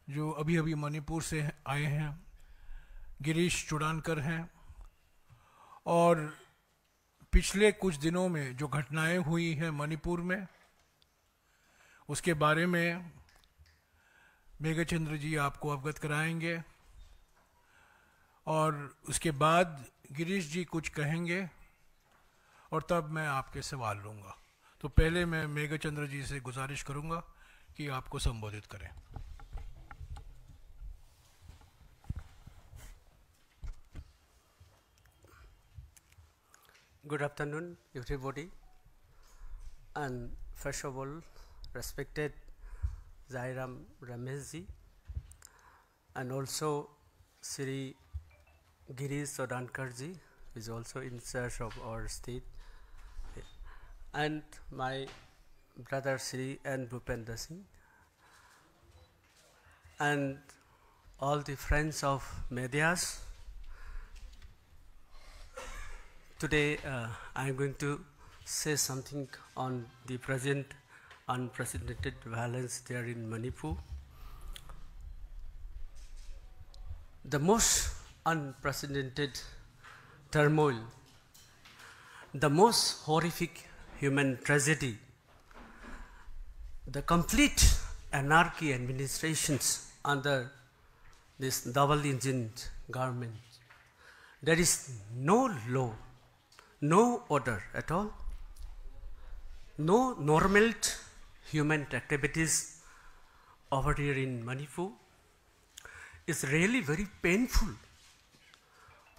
जो अभी अभी मणिपुर से आए हैं, गिरीश चुड़ानकर हैं। और पिछले कुछ दिनों में जो घटनाएं हुई हैं मणिपुर में, उसके बारे में मेघचंद्र जी आपको अवगत कराएंगे। और उसके बाद गिरीश जी कुछ कहेंगे और तब मैं आपके सवाल लूँगा। तो पहले मैं मेघचंद्र जी से गुजारिश करूँगा कि आपको संबोधित करें। Good afternoon, everybody. And first of all, respected Jairam Rameshji, and also Sri Girish Sodankarji, who is also in charge of our state, and my brother Sri N. Bhupendra Singh, and all the friends of medias. Today, I am going to say something on the present unprecedented violence there in Manipur. The most unprecedented turmoil, the most horrific human tragedy, the complete anarchy administrations under this double-engined government. There is no law, no order at all, no normal human activities over here in Manipur. It's really very painful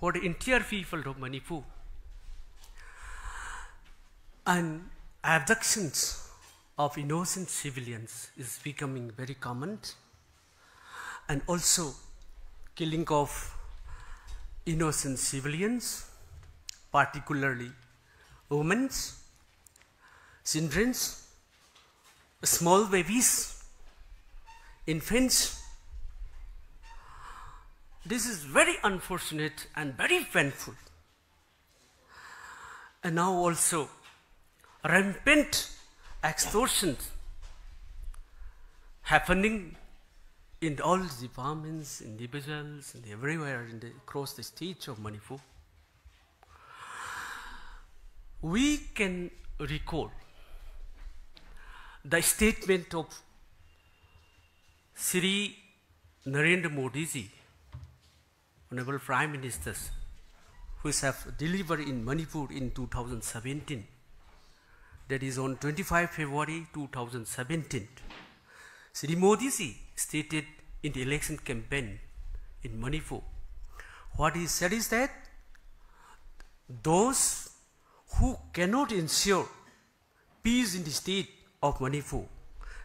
for the entire people of Manipur. And abductions of innocent civilians is becoming very common, and also killing of innocent civilians, particularly women, children, small babies, infants. This is very unfortunate and very painful. And now also rampant extortion happening in all the departments, individuals, and everywhere across the states of Manipur. We can recall the statement of Sri Narendra Modi ji, Honorable Prime Minister, who have delivered in Manipur in 2017. That is on 25 February 2017. Sri Modi ji stated in the election campaign in Manipur. What he said is that those who cannot ensure peace in the state of Manipur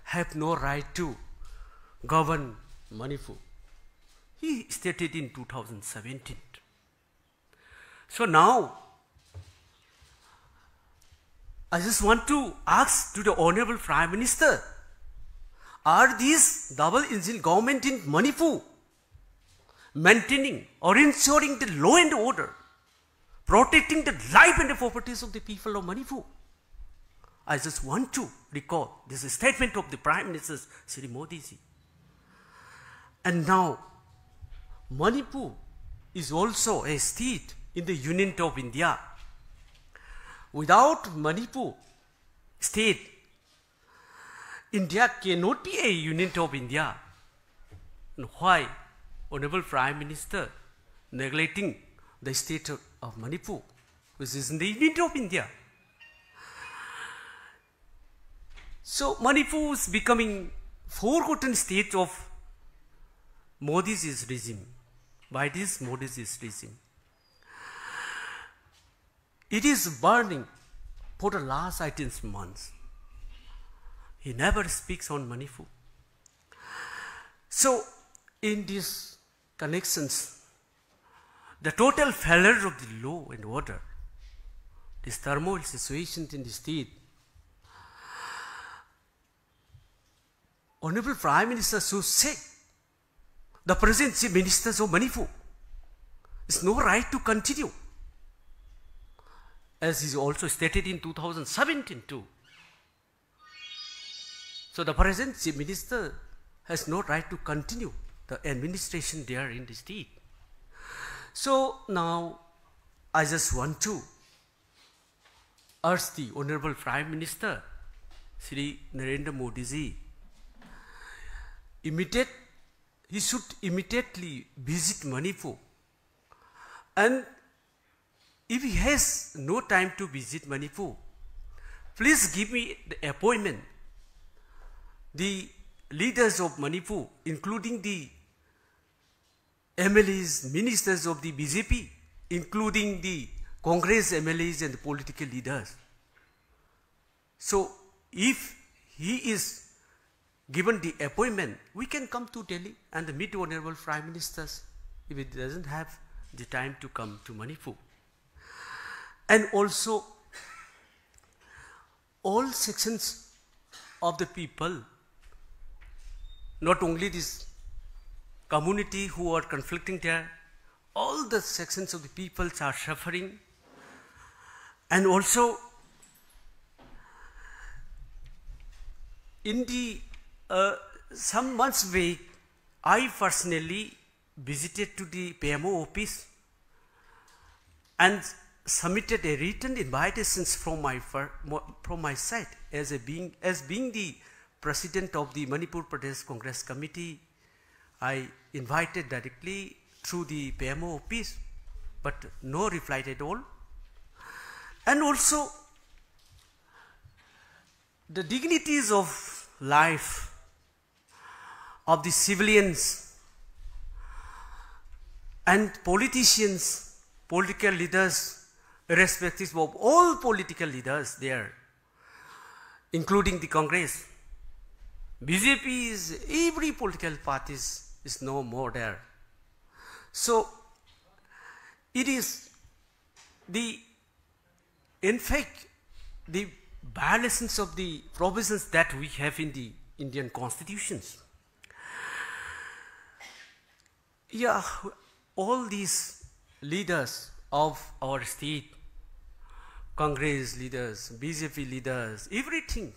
have no right to govern Manipur. He stated in 2017. So now, I just want to ask to the Honorable Prime Minister, are these double-engine government in Manipur maintaining or ensuring the law and order, protecting the life and the properties of the people of Manipur? I just want to recall this statement of the Prime Minister Sri Modi ji. And now, Manipur is also a state in the Union of India. Without Manipur state, India cannot be a Union of India. And why Honorable Prime Minister neglecting the state of Manipur, which is in the Union of India? So Manipur is becoming forgotten state of Modi's regime, by this Modi's regime. It is burning for the last 18 months. He never speaks on Manipur. So in these connections, the total failure of the law and order, this turmoil situation in the state, Honorable Prime Minister should say the present Chief Ministers of Manipur is no right to continue, as is also stated in 2017 too. So the present Chief Minister has no right to continue the administration there in the state. So now I just want to urge the Honorable Prime Minister, Shri Narendra Modi ji, he should immediately visit Manipur. And if he has no time to visit Manipur, please give me the appointment. The leaders of Manipur, including the MLAs, ministers of the BJP, including the Congress MLAs and the political leaders. So if he is given the appointment, we can come to Delhi and meet Honorable Prime Ministers if it doesn't have the time to come to Manipur. And also, all sections of the people, not only this community who are conflicting there, all the sections of the people are suffering. And also, in the some months back, I personally visited to the PMO office and submitted a written invitations from my side as being the president of the Manipur Pradesh Congress Committee. I invited directly through the PMO office, but no reply at all. And also, the dignities of life of the civilians and politicians, political leaders, irrespective of all political leaders there, including the Congress, BJP is, every political party is no more there. So, it is in fact, the violations of the provisions that we have in the Indian constitutions. Yeah, all these leaders of our state, Congress leaders, BJP leaders, everything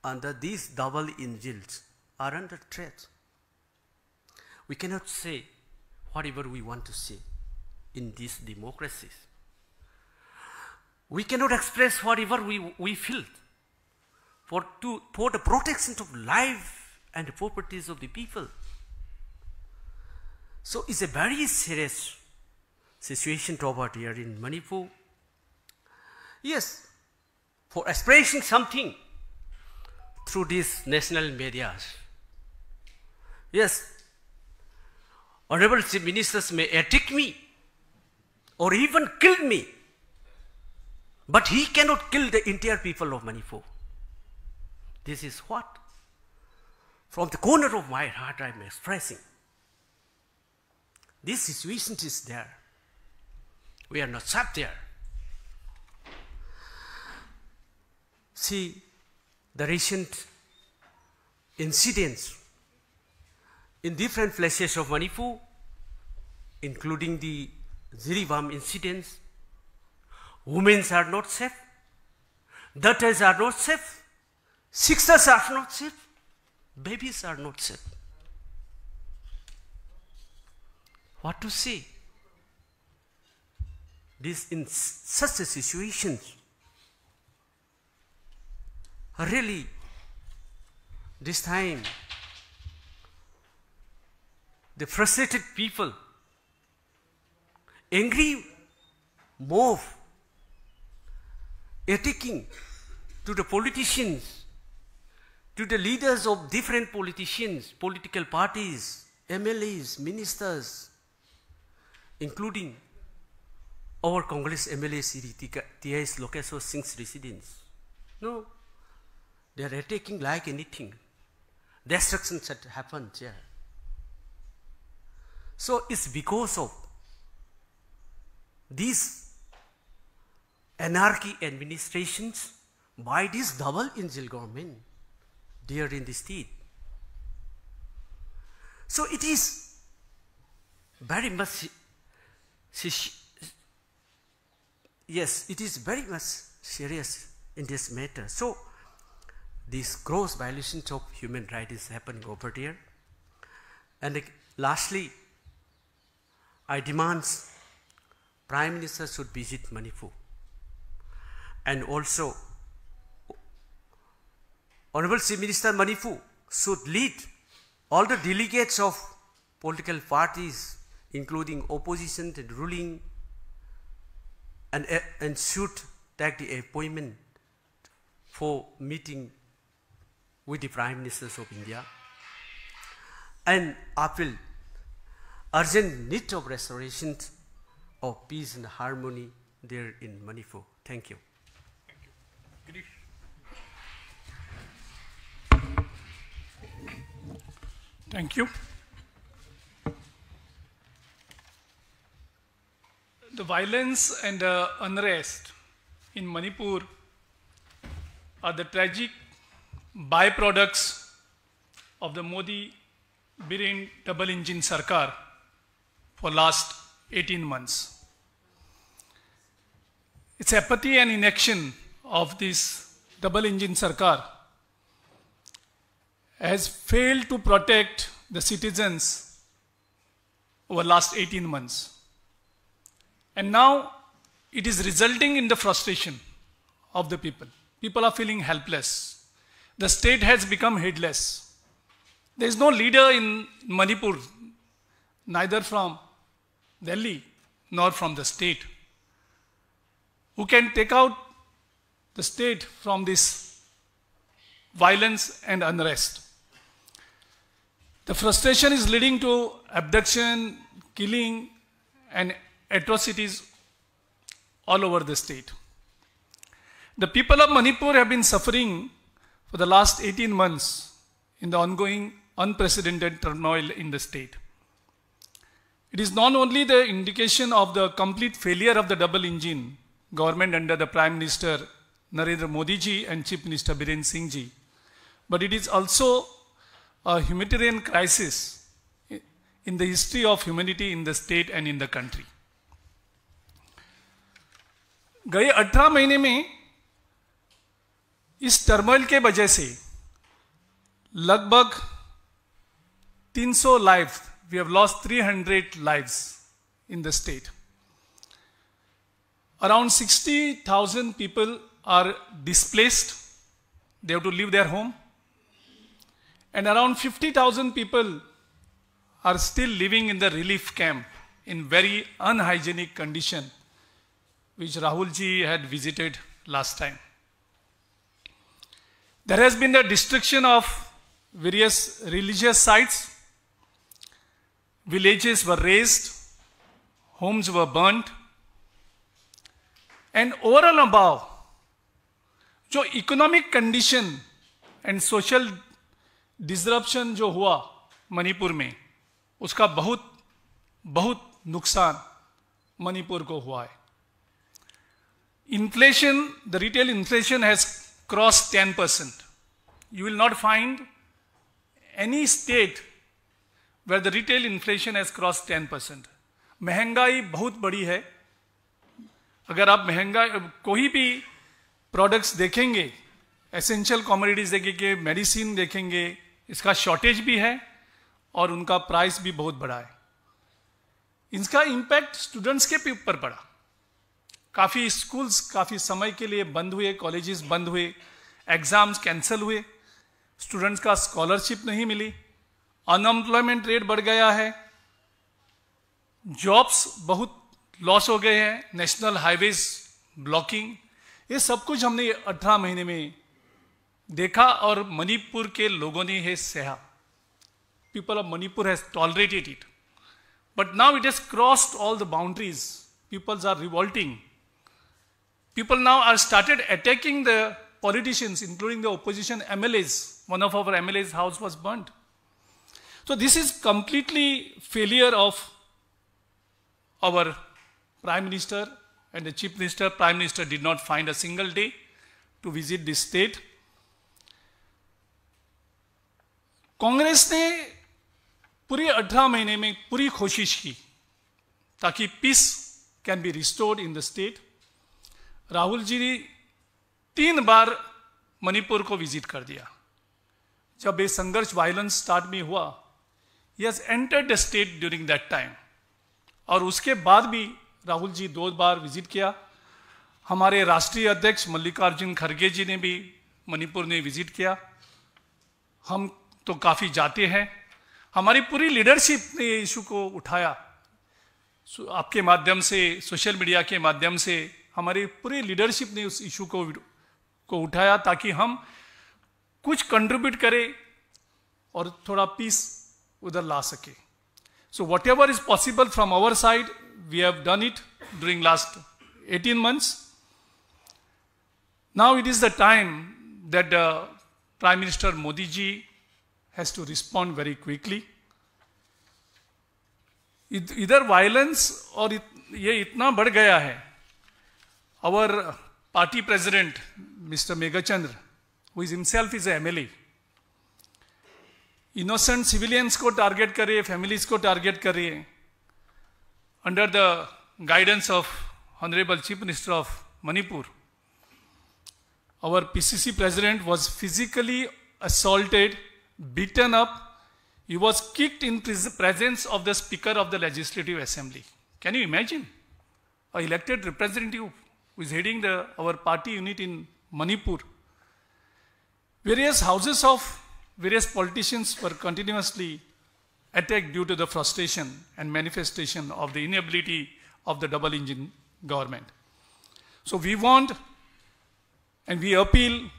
under these double engines are under threat. We cannot say whatever we want to say in these democracies. We cannot express whatever we feel for the protection of life and properties of the people. So it's a very serious situation over here in Manipur. Yes, for expressing something through these national medias. Yes, honorable chief ministers may attack me or even kill me, but he cannot kill the entire people of Manipur. This is what, from the corner of my heart, I am expressing. This situation is there. We are not sat there. See, the recent incidents in different places of Manipur, including the Jirebam incidents, women are not safe, daughters are not safe, sisters are not safe, babies are not safe. What to say? This in such a situation, really, this time, the frustrated people, angry mob, attacking to the politicians, to the leaders of different politicians, political parties, MLAs, ministers, including our Congress MLA Sri T.S. Lokeshwar Singh's residence. No, they are attacking like anything. Destructions had happened here. So it's because of these anarchy administrations by this double engine government there in the state. So it is very much, yes, it is very much serious in this matter. So these gross violations of human rights is happening over there. And lastly, I demand Prime Minister should visit Manipur. And also, Honorable Chief Minister Manipur should lead all the delegates of political parties, including opposition and ruling, and should take the appointment for meeting with the Prime Ministers of India. And appeal urgent need of restoration of peace and harmony there in Manipur. Thank you. Thank you. The violence and unrest in Manipur are the tragic byproducts of the Modi-Biren double-engine Sarkar for last 18 months. Its apathy and inaction of this double-engine Sarkar has failed to protect the citizens over last 18 months. And now it is resulting in the frustration of the people. People are feeling helpless. The state has become headless. There is no leader in Manipur, neither from Delhi nor from the state, who can take out the state from this violence and unrest. The frustration is leading to abduction, killing, and atrocities all over the state. The people of Manipur have been suffering for the last 18 months in the ongoing unprecedented turmoil in the state. It is not only the indication of the complete failure of the double engine government under the Prime Minister Narendra Modi ji and Chief Minister Biren Singh ji, but it is also a humanitarian crisis in the history of humanity in the state and in the country. गए 18 महीने में इस turmoil के वजह से लगभग 300 lives, we have lost 300 lives in the state. Around 60,000 people are displaced. They have to leave their home. And around 50,000 people are still living in the relief camp in very unhygienic condition, which Rahul ji had visited last time. There has been the destruction of various religious sites. Villages were razed, homes were burnt, and over and above, जो economic condition and social disruption जो हुआ मणिपुर में, उसका बहुत नुकसान मणिपुर को हुआ है. Inflation, the retail inflation has crossed 10%. You will not find any state where the retail inflation has crossed 10%. महंगाई बहुत बड़ी है. अगर आप कोई भी प्रोडक्ट्स देखेंगे, एसेंशियल कमोडिटीज देखेंगे, मेडिसिन देखेंगे, इसका शॉर्टेज भी है और उनका प्राइस भी बहुत बड़ा है. इसका इम्पैक्ट स्टूडेंट्स के ऊपर पड़ा. काफ़ी स्कूल्स काफ़ी समय के लिए बंद हुए, कॉलेजेस बंद हुए, एग्जाम्स कैंसिल हुए, स्टूडेंट्स का स्कॉलरशिप नहीं मिली, अनएम्प्लॉयमेंट रेट बढ़ गया है, जॉब्स बहुत लॉस हो गए हैं, नेशनल हाईवेज ब्लॉकिंग, ये सब कुछ हमने 18 महीने में देखा और मणिपुर के लोगों ने ये सहा. People of Manipur has tolerated it, but now it has crossed all the boundaries. Peoples are revolting. People now are started attacking the politicians, including the opposition MLAs. One of our MLAs' house was burnt. So this is completely failure of our Prime Minister and the Chief Minister. Prime Minister did not find a single day to visit this state. Congress ने पूरी 18 महीने में पूरी कोशिश की ताकि peace can be restored in the state. Rahul ji 3 बार मणिपुर को विजिट कर दिया। जब ये संघर्ष वायलेंस स्टार्ट में हुआ, he has entered the state during that time, और उसके बाद भी राहुल जी 2 बार विजिट किया। हमारे राष्ट्रीय अध्यक्ष मल्लिकार्जुन खड़गे जी ने भी मणिपुर में विजिट किया। हम तो काफ़ी जाते हैं, हमारी पूरी लीडरशिप ने ये इशू को उठाया। आपके माध्यम से, सोशल मीडिया के माध्यम से हमारी पूरी लीडरशिप ने उस इशू को उठाया ताकि हम कुछ कंट्रीब्यूट करें और थोड़ा पीस उधर ला सके। So whatever is possible from our side, we have done it during last 18 months. Now it is the time that Prime Minister Modi ji has to respond very quickly. इधर violence और ये इतना बढ़ गया है। Our party president, Mr. Meghachandra, who is himself is a MLA, innocent civilians को target करे, families को टारगेट करे, under the guidance of Honorable Chief Minister of Manipur. Our PCC president was physically assaulted, beaten up. He was kicked in presence of the Speaker of the Legislative Assembly. Can you imagine? An elected representative who is heading our party unit in Manipur. Various houses of various politicians were continuously attacked due to the frustration and manifestation of the inability of the double engine government. So we want and we appeal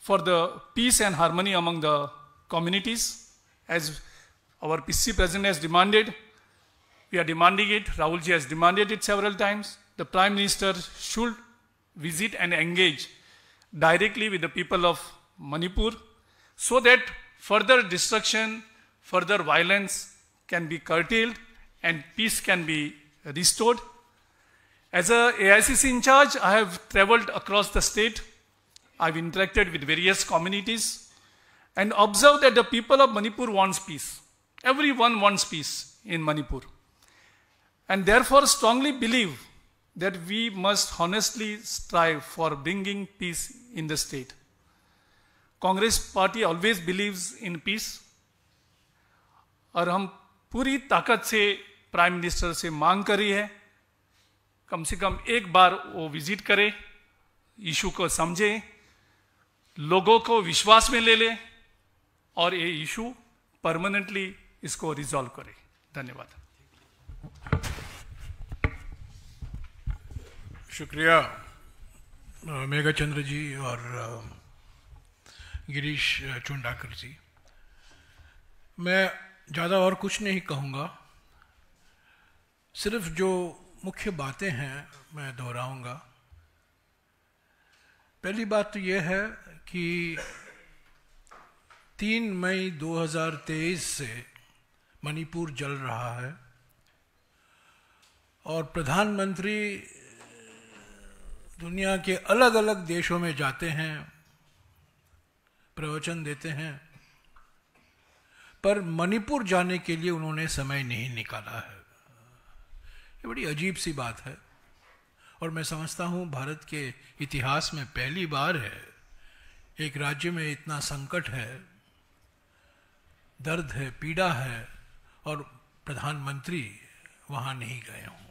for the peace and harmony among the communities, as our PCC president has demanded. We are demanding it. Rahul ji has demanded it several times. The Prime Minister should visit and engage directly with the people of Manipur so that further destruction, further violence can be curtailed and peace can be restored. As a AICC in charge, I have traveled across the state. I've interacted with various communities and observed that the people of Manipur wants peace. Everyone wants peace in Manipur. And therefore strongly believe that we must honestly strive for bringing peace in the state. Congress party always believes in peace. और हम पूरी ताकत से prime minister से मांग करी है, कम से कम एक बार वो विजिट करे, इशू को समझे, लोगों को विश्वास में ले ले और ये इशू परमानेंटली इसको रिजॉल्व करे। धन्यवाद। शुक्रिया मेघाचंद्र जी और गिरीश चुंडाकर जी। मैं ज़्यादा और कुछ नहीं कहूँगा, सिर्फ जो मुख्य बातें हैं मैं दोहराऊंगा। पहली बात तो यह है कि 3 मई 2023 से मणिपुर जल रहा है और प्रधानमंत्री दुनिया के अलग अलग देशों में जाते हैं, प्रवचन देते हैं, पर मणिपुर जाने के लिए उन्होंने समय नहीं निकाला है। ये बड़ी अजीब सी बात है और मैं समझता हूँ भारत के इतिहास में पहली बार है एक राज्य में इतना संकट है, दर्द है, पीड़ा है और प्रधानमंत्री वहाँ नहीं गए हों।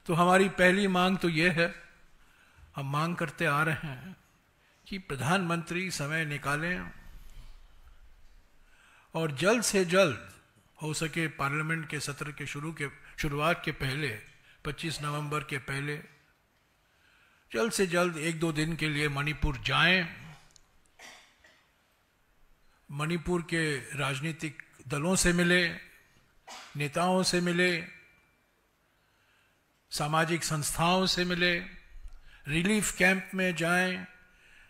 तो हमारी पहली मांग तो ये है, हम मांग करते आ रहे हैं कि प्रधानमंत्री समय निकालें और जल्द से जल्द हो सके पार्लियामेंट के सत्र के शुरुआत के पहले 25 नवंबर के पहले जल्द से जल्द 1-2 दिन के लिए मणिपुर जाएं, मणिपुर के राजनीतिक दलों से मिले, नेताओं से मिले, सामाजिक संस्थाओं से मिले, रिलीफ कैंप में जाएं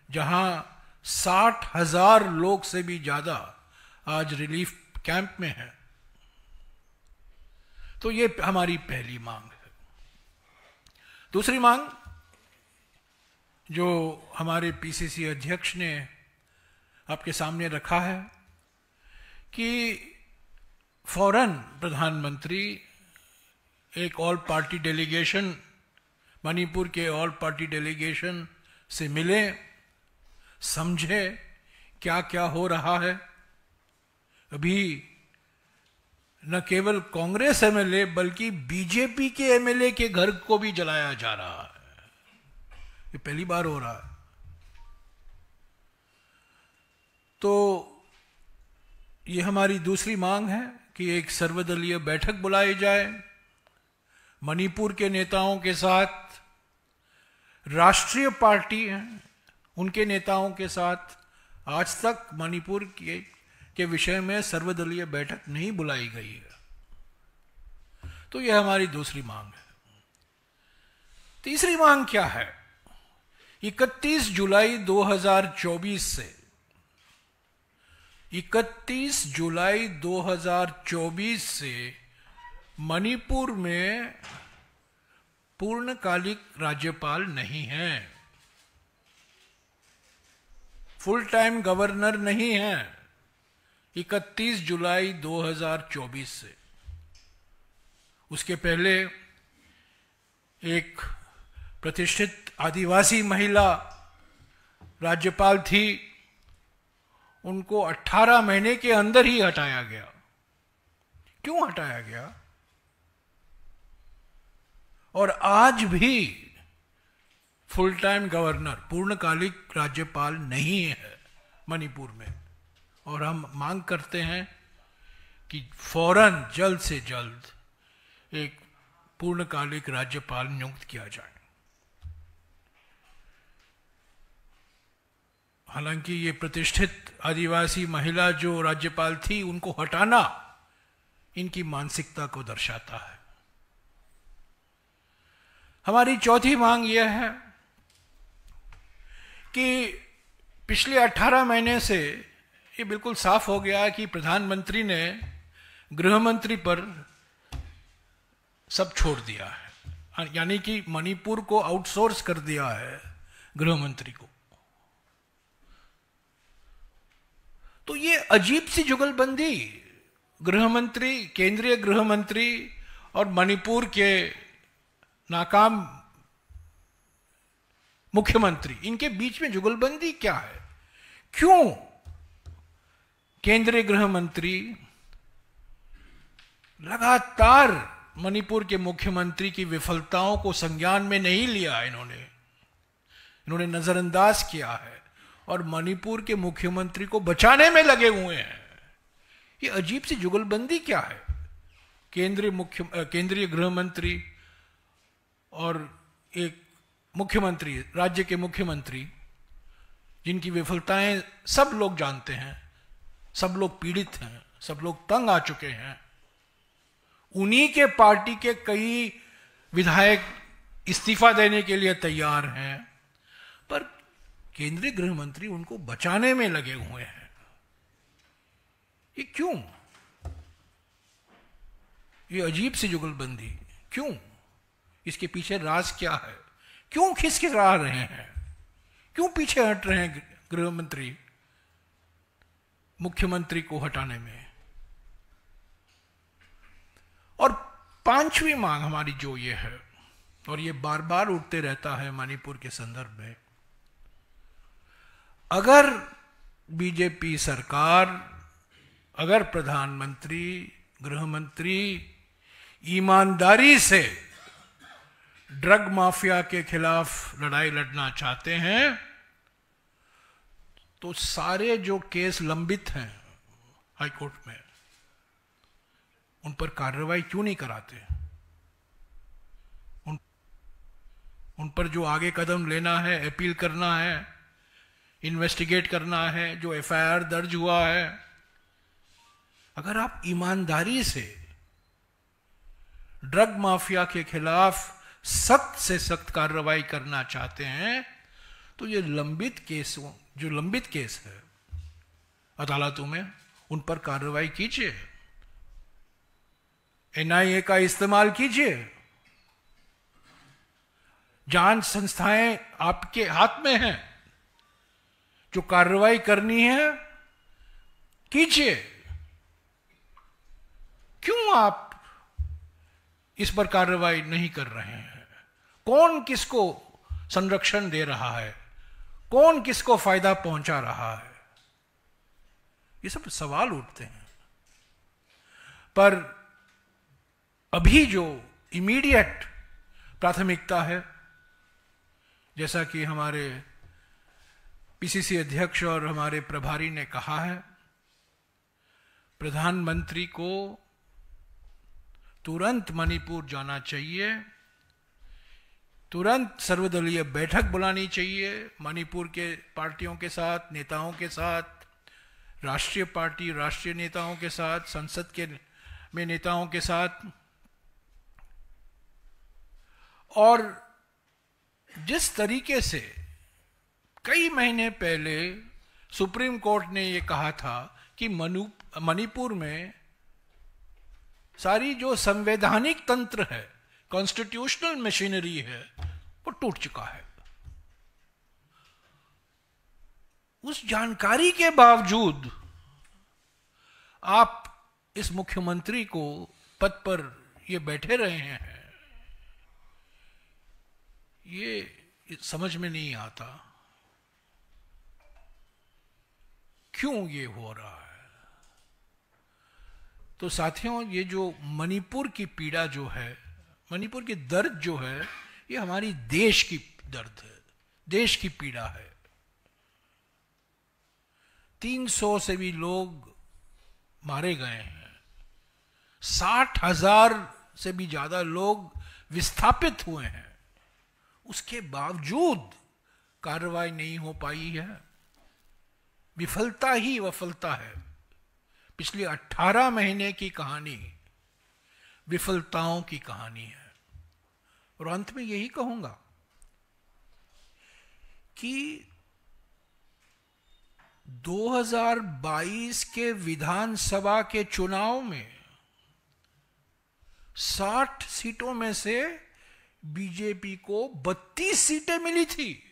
जहां 60,000 लोग से भी ज्यादा आज रिलीफ कैंप में है। तो ये हमारी पहली मांग है। दूसरी मांग जो हमारे पीसीसी अध्यक्ष ने आपके सामने रखा है कि फौरन प्रधानमंत्री एक ऑल पार्टी डेलीगेशन, मणिपुर के ऑल पार्टी डेलीगेशन से मिले समझे क्या क्या हो रहा है। अभी न केवल कांग्रेस एमएलए बल्कि बीजेपी के एमएलए के घर को भी जलाया जा रहा है। ये पहली बार हो रहा है। तो ये हमारी दूसरी मांग है कि एक सर्वदलीय बैठक बुलाई जाए, मणिपुर के नेताओं के साथ, राष्ट्रीय पार्टी हैं उनके नेताओं के साथ। आज तक मणिपुर के विषय में सर्वदलीय बैठक नहीं बुलाई गई है। तो यह हमारी दूसरी मांग है। तीसरी मांग क्या है? 31 जुलाई 2024 से 31 जुलाई 2024 से मणिपुर में पूर्णकालिक राज्यपाल नहीं है, फुल टाइम गवर्नर नहीं है। 31 जुलाई 2024 से। उसके पहले एक प्रतिष्ठित आदिवासी महिला राज्यपाल थी, उनको 18 महीने के अंदर ही हटाया गया। क्यों हटाया गया? और आज भी फुल टाइम गवर्नर, पूर्णकालिक राज्यपाल नहीं है मणिपुर में। और हम मांग करते हैं कि फौरन जल्द से जल्द एक पूर्णकालिक राज्यपाल नियुक्त किया जाए। हालांकि ये प्रतिष्ठित आदिवासी महिला जो राज्यपाल थी, उनको हटाना इनकी मानसिकता को दर्शाता है। हमारी चौथी मांग यह है कि पिछले 18 महीने से ये बिल्कुल साफ हो गया कि प्रधानमंत्री ने गृह मंत्री पर सब छोड़ दिया है, यानी कि मणिपुर को आउटसोर्स कर दिया है गृह मंत्री को। तो ये अजीब सी जुगलबंदी, गृह मंत्री, केंद्रीय गृह मंत्री और मणिपुर के नाकाम मुख्यमंत्री, इनके बीच में जुगलबंदी क्या है? क्यों केंद्रीय गृह मंत्री लगातार मणिपुर के मुख्यमंत्री की विफलताओं को संज्ञान में नहीं लिया? इन्होंने नजरअंदाज किया है और मणिपुर के मुख्यमंत्री को बचाने में लगे हुए हैं। ये अजीब सी जुगलबंदी क्या है? केंद्रीय गृह मंत्री और एक मुख्यमंत्री, राज्य के मुख्यमंत्री, जिनकी विफलताएं सब लोग जानते हैं, सब लोग पीड़ित हैं, सब लोग तंग आ चुके हैं। उन्हीं के पार्टी के कई विधायक इस्तीफा देने के लिए तैयार हैं, पर केंद्रीय गृह मंत्री उनको बचाने में लगे हुए हैं। ये क्यों? ये अजीब सी जुगलबंदी क्यों? इसके पीछे राज क्या है? क्यों खिसखिसा रहे हैं? क्यों पीछे हट रहे हैं गृह मंत्री मुख्यमंत्री को हटाने में? और पांचवी मांग हमारी जो ये है, और ये बार बार उठते रहता है मणिपुर के संदर्भ में, अगर बीजेपी सरकार, अगर प्रधानमंत्री, गृह मंत्री ईमानदारी से ड्रग माफिया के खिलाफ लड़ाई लड़ना चाहते हैं, तो सारे जो केस लंबित हैं हाईकोर्ट में, उन पर कार्रवाई क्यों नहीं कराते? उन पर जो आगे कदम लेना है, अपील करना है, इन्वेस्टिगेट करना है, जो एफआईआर दर्ज हुआ है, अगर आप ईमानदारी से ड्रग माफिया के खिलाफ सख्त से सख्त कार्रवाई करना चाहते हैं, तो ये जो लंबित केस है अदालतों में, उन पर कार्रवाई कीजिए, एनआईए का इस्तेमाल कीजिए। जांच संस्थाएं आपके हाथ में हैं, जो कार्रवाई करनी है कीजिए। क्यों आप इस पर कार्रवाई नहीं कर रहे हैं? कौन किसको संरक्षण दे रहा है? कौन किसको फायदा पहुंचा रहा है, ये सब सवाल उठते हैं। पर अभी जो इमीडिएट प्राथमिकता है, जैसा कि हमारे पीसीसी अध्यक्ष और हमारे प्रभारी ने कहा है, प्रधानमंत्री को तुरंत मणिपुर जाना चाहिए, तुरंत सर्वदलीय बैठक बुलानी चाहिए मणिपुर के पार्टियों के साथ, नेताओं के साथ, राष्ट्रीय पार्टी राष्ट्रीय नेताओं के साथ, संसद के में नेताओं के साथ। और जिस तरीके से कई महीने पहले सुप्रीम कोर्ट ने यह कहा था कि मणिपुर में सारी जो संवैधानिक तंत्र है, कॉन्स्टिट्यूशनल मशीनरी है, वो टूट चुका है, उस जानकारी के बावजूद आप इस मुख्यमंत्री को पद पर ये बैठे रहे हैं, ये समझ में नहीं आता क्यों ये हो रहा है। तो साथियों, ये जो मणिपुर की पीड़ा जो है, मणिपुर की दर्द जो है, ये हमारी देश की दर्द है, देश की पीड़ा है। 300 से भी लोग मारे गए हैं, 60,000 से भी ज्यादा लोग विस्थापित हुए हैं, उसके बावजूद कार्रवाई नहीं हो पाई है। विफलता ही विफलता है। पिछले 18 महीने की कहानी विफलताओं की कहानी है। और अंत में यही कहूंगा कि 2022 के विधानसभा के चुनाव में 60 सीटों में से बीजेपी को 32 सीटें मिली थी।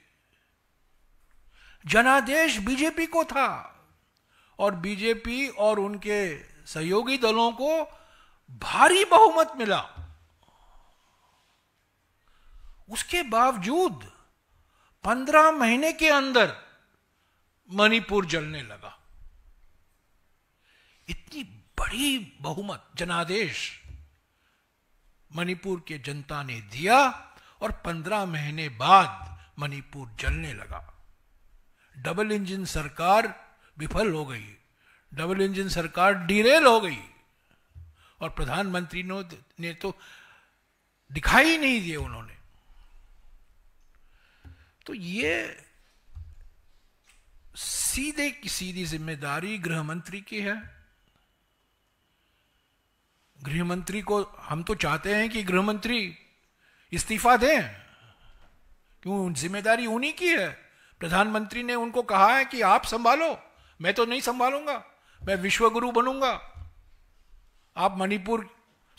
जनादेश बीजेपी को था और बीजेपी और उनके सहयोगी दलों को भारी बहुमत मिला। उसके बावजूद 15 महीने के अंदर मणिपुर जलने लगा। इतनी बड़ी बहुमत, जनादेश मणिपुर के जनता ने दिया और 15 महीने बाद मणिपुर जलने लगा। डबल इंजन सरकार विफल हो गई, डबल इंजन सरकार डिरेल हो गई और प्रधानमंत्री ने तो दिखाई नहीं दिए उन्होंने। तो ये सीधे की सीधी जिम्मेदारी गृह मंत्री की है। गृह मंत्री को हम तो चाहते हैं कि गृह मंत्री इस्तीफा दें, क्यों, जिम्मेदारी उन्हीं की है। प्रधानमंत्री ने उनको कहा है कि आप संभालो, मैं तो नहीं संभालूंगा, मैं विश्वगुरु बनूंगा, आप मणिपुर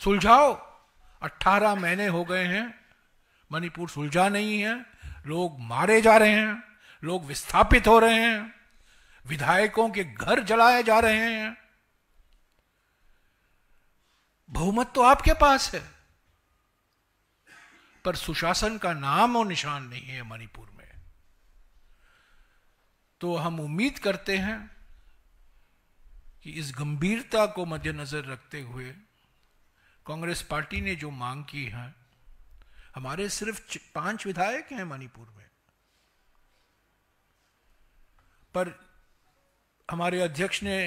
सुलझाओ। 18 महीने हो गए हैं, मणिपुर सुलझा नहीं है, लोग मारे जा रहे हैं, लोग विस्थापित हो रहे हैं, विधायकों के घर जलाए जा रहे हैं। बहुमत तो आपके पास है, पर सुशासन का नाम और निशान नहीं है मणिपुर में। तो हम उम्मीद करते हैं कि इस गंभीरता को मद्देनजर रखते हुए कांग्रेस पार्टी ने जो मांग की है, हमारे सिर्फ 5 विधायक हैं मणिपुर में, पर हमारे अध्यक्ष ने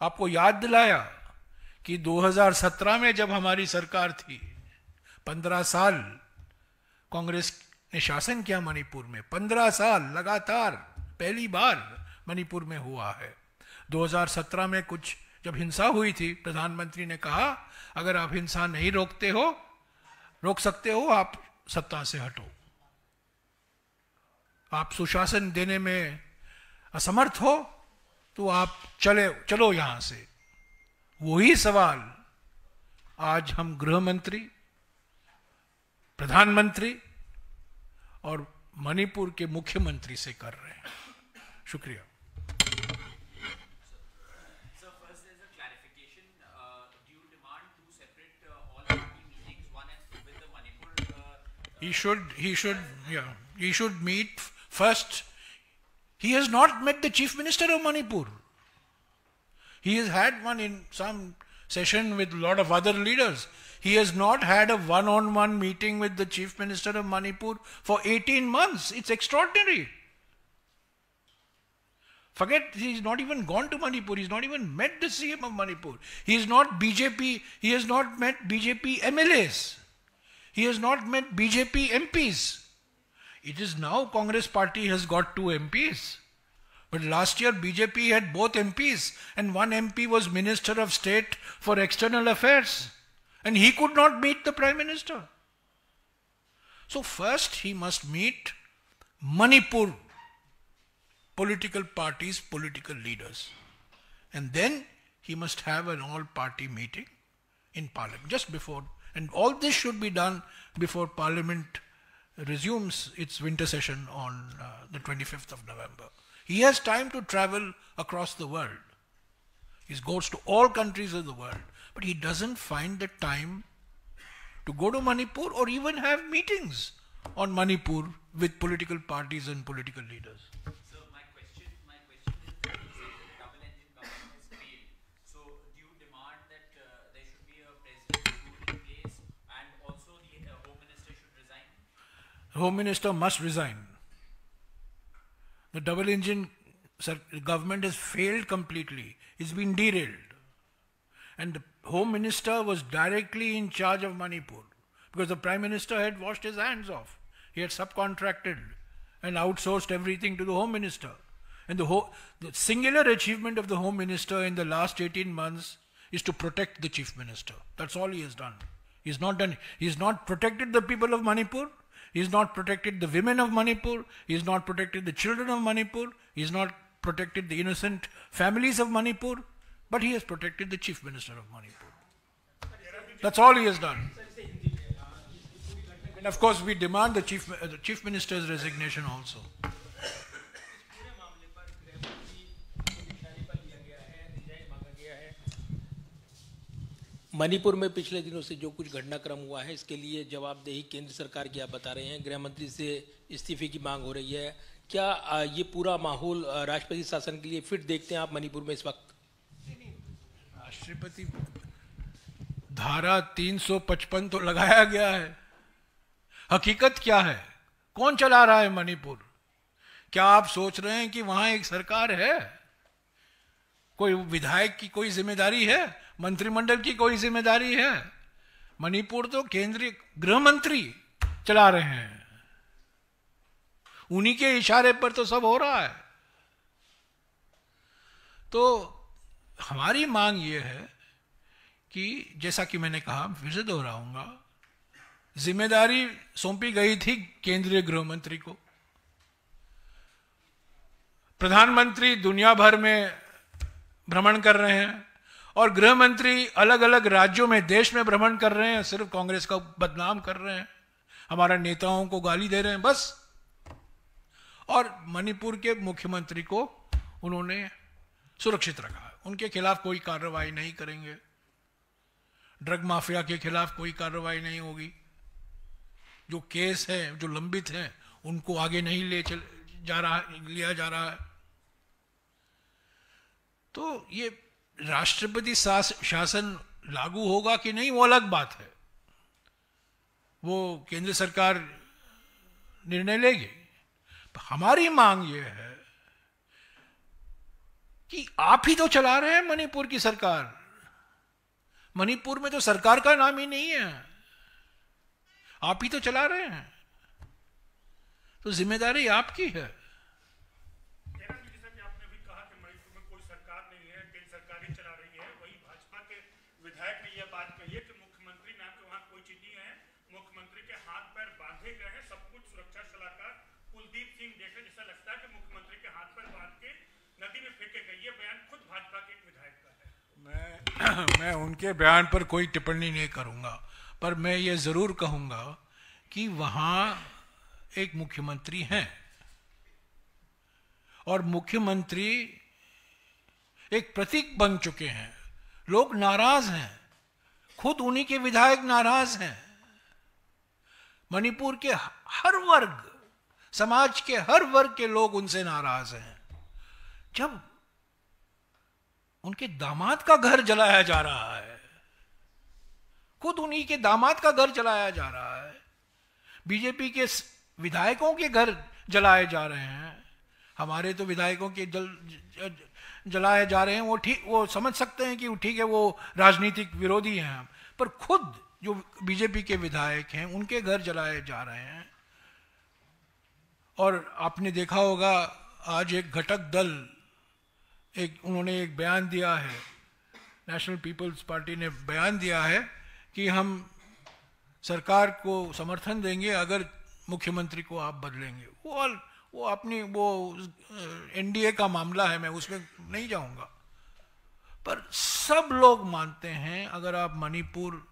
आपको याद दिलाया कि 2017 में जब हमारी सरकार थी, 15 साल कांग्रेस ने शासन किया मणिपुर में, 15 साल लगातार, पहली बार मणिपुर में हुआ है। 2017 में कुछ जब हिंसा हुई थी, प्रधानमंत्री ने कहा अगर आप हिंसा नहीं रोक सकते हो, आप सत्ता से हटो, आप सुशासन देने में असमर्थ हो तो आप चलो यहां से। वही सवाल आज हम गृह मंत्री, प्रधानमंत्री और मणिपुर के मुख्यमंत्री से कर रहे हैं। शुक्रिया। He should meet first. He has not met the Chief Minister of Manipur. He has had one in some session with a lot of other leaders. He has not had a one-on-one meeting with the Chief Minister of Manipur for 18 months. It's extraordinary. Forget, he's not even gone to Manipur. He's not even met the CM of Manipur. He is not BJP. He has not met BJP MLAs. He has not met BJP MPs. It is now Congress party has got 2 MPs. But last year BJP had both MPs and one MP was Minister of State for External Affairs. And he could not meet the Prime Minister. So first he must meet Manipur political parties, political leaders. And then he must have an all-party meeting in Parliament, just before. And all this should be done before Parliament resumes its winter session on the 25th of November. He has time to travel across the world. He goes to all countries of the world. But he doesn't find the time to go to Manipur or even have meetings on Manipur with political parties and political leaders. So my question is, the double engine government has failed. So do you demand that there should be a president who in place and also the Home Minister should resign? Home Minister must resign. The double engine government has failed completely. It's been derailed. And the Home Minister was directly in charge of Manipur because the Prime Minister had washed his hands off. He had subcontracted and outsourced everything to the Home Minister. And the singular achievement of the Home Minister in the last 18 months is to protect the Chief Minister. That's all he has done. He's not protected the people of Manipur. He's not protected the women of Manipur. He's not protected the children of Manipur. He's not protected the innocent families of Manipur. But he has protected the Chief Minister of Manipur. That's all he has done. And of course, we demand the Chief Minister's resignation also. Manipur में पिछले दिनों से जो कुछ घटनाक्रम हुआ है इसके लिए जवाबदेही केंद्र सरकार की आप बता रहे हैं, गृह मंत्री से इस्तीफे की मांग हो रही है। क्या ये पूरा माहौल राष्ट्रपति शासन के लिए फिट देखते हैं आप मणिपुर में इस वक्त? राष्ट्रपति धारा 355 तो लगाया गया है। हकीकत क्या है? कौन चला रहा है मणिपुर? क्या आप सोच रहे हैं कि वहां एक सरकार है? कोई विधायक की कोई जिम्मेदारी है? मंत्रिमंडल की कोई जिम्मेदारी है? मणिपुर तो केंद्रीय गृह मंत्री चला रहे हैं। उन्हीं के इशारे पर तो सब हो रहा है। तो हमारी मांग यह है कि जैसा कि मैंने कहा, फिर से दोहराऊंगा, जिम्मेदारी सौंपी गई थी केंद्रीय गृह मंत्री को। प्रधानमंत्री दुनिया भर में भ्रमण कर रहे हैं और गृह मंत्री अलग अलग राज्यों में, देश में भ्रमण कर रहे हैं, सिर्फ कांग्रेस का बदनाम कर रहे हैं, हमारा नेताओं को गाली दे रहे हैं बस। और मणिपुर के मुख्यमंत्री को उन्होंने सुरक्षित रखा। उनके खिलाफ कोई कार्रवाई नहीं करेंगे, ड्रग माफिया के खिलाफ कोई कार्रवाई नहीं होगी, जो केस है, जो लंबित हैं, उनको आगे नहीं लिया जा रहा है। तो ये राष्ट्रपति शासन लागू होगा कि नहीं वो अलग बात है, वो केंद्र सरकार निर्णय लेगी। हमारी मांग ये है कि आप ही तो चला रहे हैं मणिपुर की सरकार। मणिपुर में तो सरकार का नाम ही नहीं है, आप ही तो चला रहे हैं, तो जिम्मेदारी आपकी है। आपने भी कहा कि मणिपुर में कोई सरकार नहीं है, केंद्र सरकार ही चला रही है। वही भाजपा के विधायक ने यह बात कही है कि मुख्यमंत्री नाम के वहां कोई चीज नहीं है, मुख्यमंत्री के हाथ पैर बांधे गए हैं, सब कुछ सुरक्षा सलाहकार कुलदीप सिंह देख रहे, जैसा लगता है कि मुख्यमंत्री के हाथ पैर बांध के नदी में फेंके गए। ये बयान खुद भाजपा के एक विधायक का है। मैं उनके बयान पर कोई टिप्पणी नहीं करूंगा, पर मैं ये जरूर कहूंगा कि वहां एक मुख्यमंत्री हैं और मुख्यमंत्री एक प्रतीक बन चुके हैं। लोग नाराज हैं, खुद उन्हीं के विधायक नाराज हैं। मणिपुर के हर वर्ग समाज के हर वर्ग के लोग उनसे नाराज हैं। जब उनके दामाद का घर जलाया जा रहा है, खुद उन्हीं के दामाद का घर जलाया जा रहा है, बीजेपी के विधायकों के घर जलाए जा रहे हैं, हमारे तो विधायकों के जलाए जा रहे हैं, वो ठीक, वो समझ सकते हैं कि वो ठीक है, वो राजनीतिक विरोधी हैं, पर खुद जो बीजेपी के विधायक हैं उनके घर जलाए जा रहे हैं। और आपने देखा होगा आज एक घटक दल, उन्होंने एक बयान दिया है, नेशनल पीपल्स पार्टी ने बयान दिया है कि हम सरकार को समर्थन देंगे अगर मुख्यमंत्री को आप बदलेंगे। वो अपनी वो एनडीए का मामला है, मैं उसमें नहीं जाऊंगा, पर सब लोग मानते हैं, अगर आप मणिपुर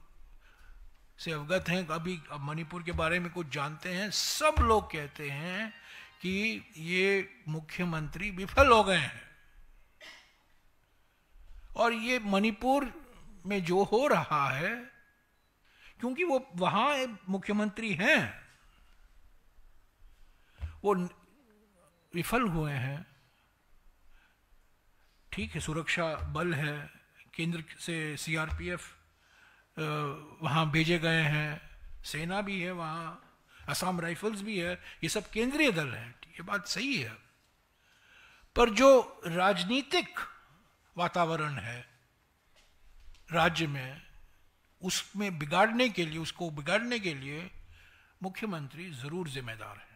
से अवगत हैं, अभी अब मणिपुर के बारे में कुछ जानते हैं, सब लोग कहते हैं कि ये मुख्यमंत्री विफल हो गए हैं। और ये मणिपुर में जो हो रहा है, क्योंकि वो वहां मुख्यमंत्री हैं, वो विफल हुए हैं। ठीक है, सुरक्षा बल है, केंद्र से सीआरपीएफ वहाँ भेजे गए हैं, सेना भी है वहाँ, असम राइफल्स भी है, ये सब केंद्रीय दल है, ये बात सही है। पर जो राजनीतिक वातावरण है राज्य में, उसमें बिगाड़ने के लिए, उसको बिगाड़ने के लिए मुख्यमंत्री जरूर जिम्मेदार है।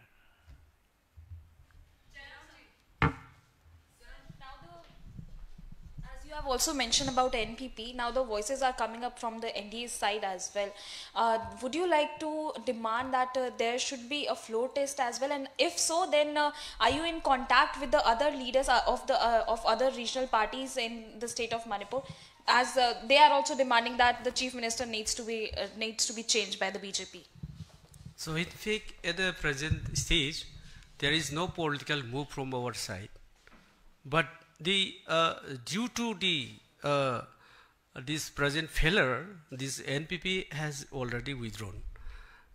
You have also mentioned about NPP. Now the voices are coming up from the NDA side as well. Would you like to demand that there should be a floor test as well? And if so, then are you in contact with the other leaders of other regional parties in the state of Manipur, as they are also demanding that the chief minister needs to be changed by the BJP? So in fact, at the present stage, there is no political move from our side, but due to this present failure, this NPP has already withdrawn,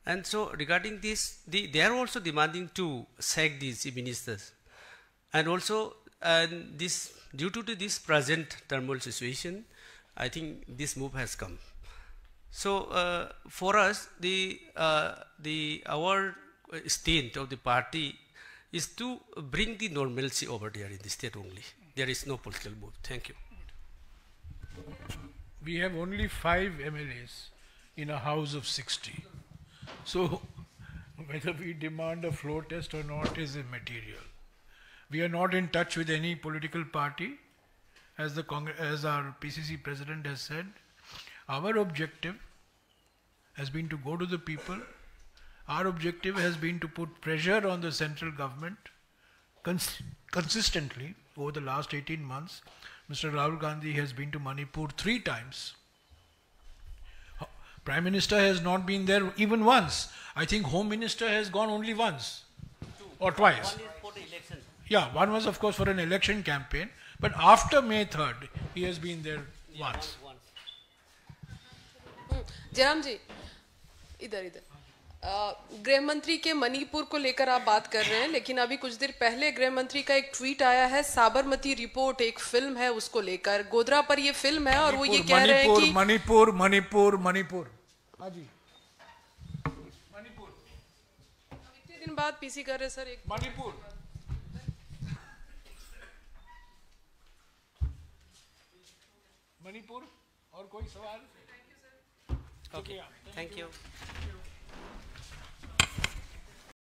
and so regarding this, they are also demanding to sack these ministers, and also this due to this present turmoil situation, I think this move has come. So for us, our stint of the party is to bring the normalcy over there in the state only. There is no political move. Thank you. We have only 5 MLAs in a house of 60. So whether we demand a floor test or not is immaterial. We are not in touch with any political party. As our PCC president has said, our objective has been to go to the people. Our objective has been to put pressure on the central government consistently. Over the last 18 months, Mr. Rahul Gandhi has been to Manipur 3 times. Prime Minister has not been there even once. I think Home Minister has gone only once or twice. One is for the election. Yeah, one was of course for an election campaign, but after May 3rd, he has been there once. Jairam जी, इधर गृह मंत्री के मणिपुर को लेकर आप बात कर रहे हैं, लेकिन अभी कुछ देर पहले गृह मंत्री का एक ट्वीट आया है, साबरमती रिपोर्ट एक फिल्म है उसको लेकर, गोधरा पर ये फिल्म है और वो ये कह रहे हैं कि मणिपुर हाँ जी, मणिपुर इतने दिन बाद पीसी कर रहे सर एक मणिपुर और कोई सवाल? Okay, thank you.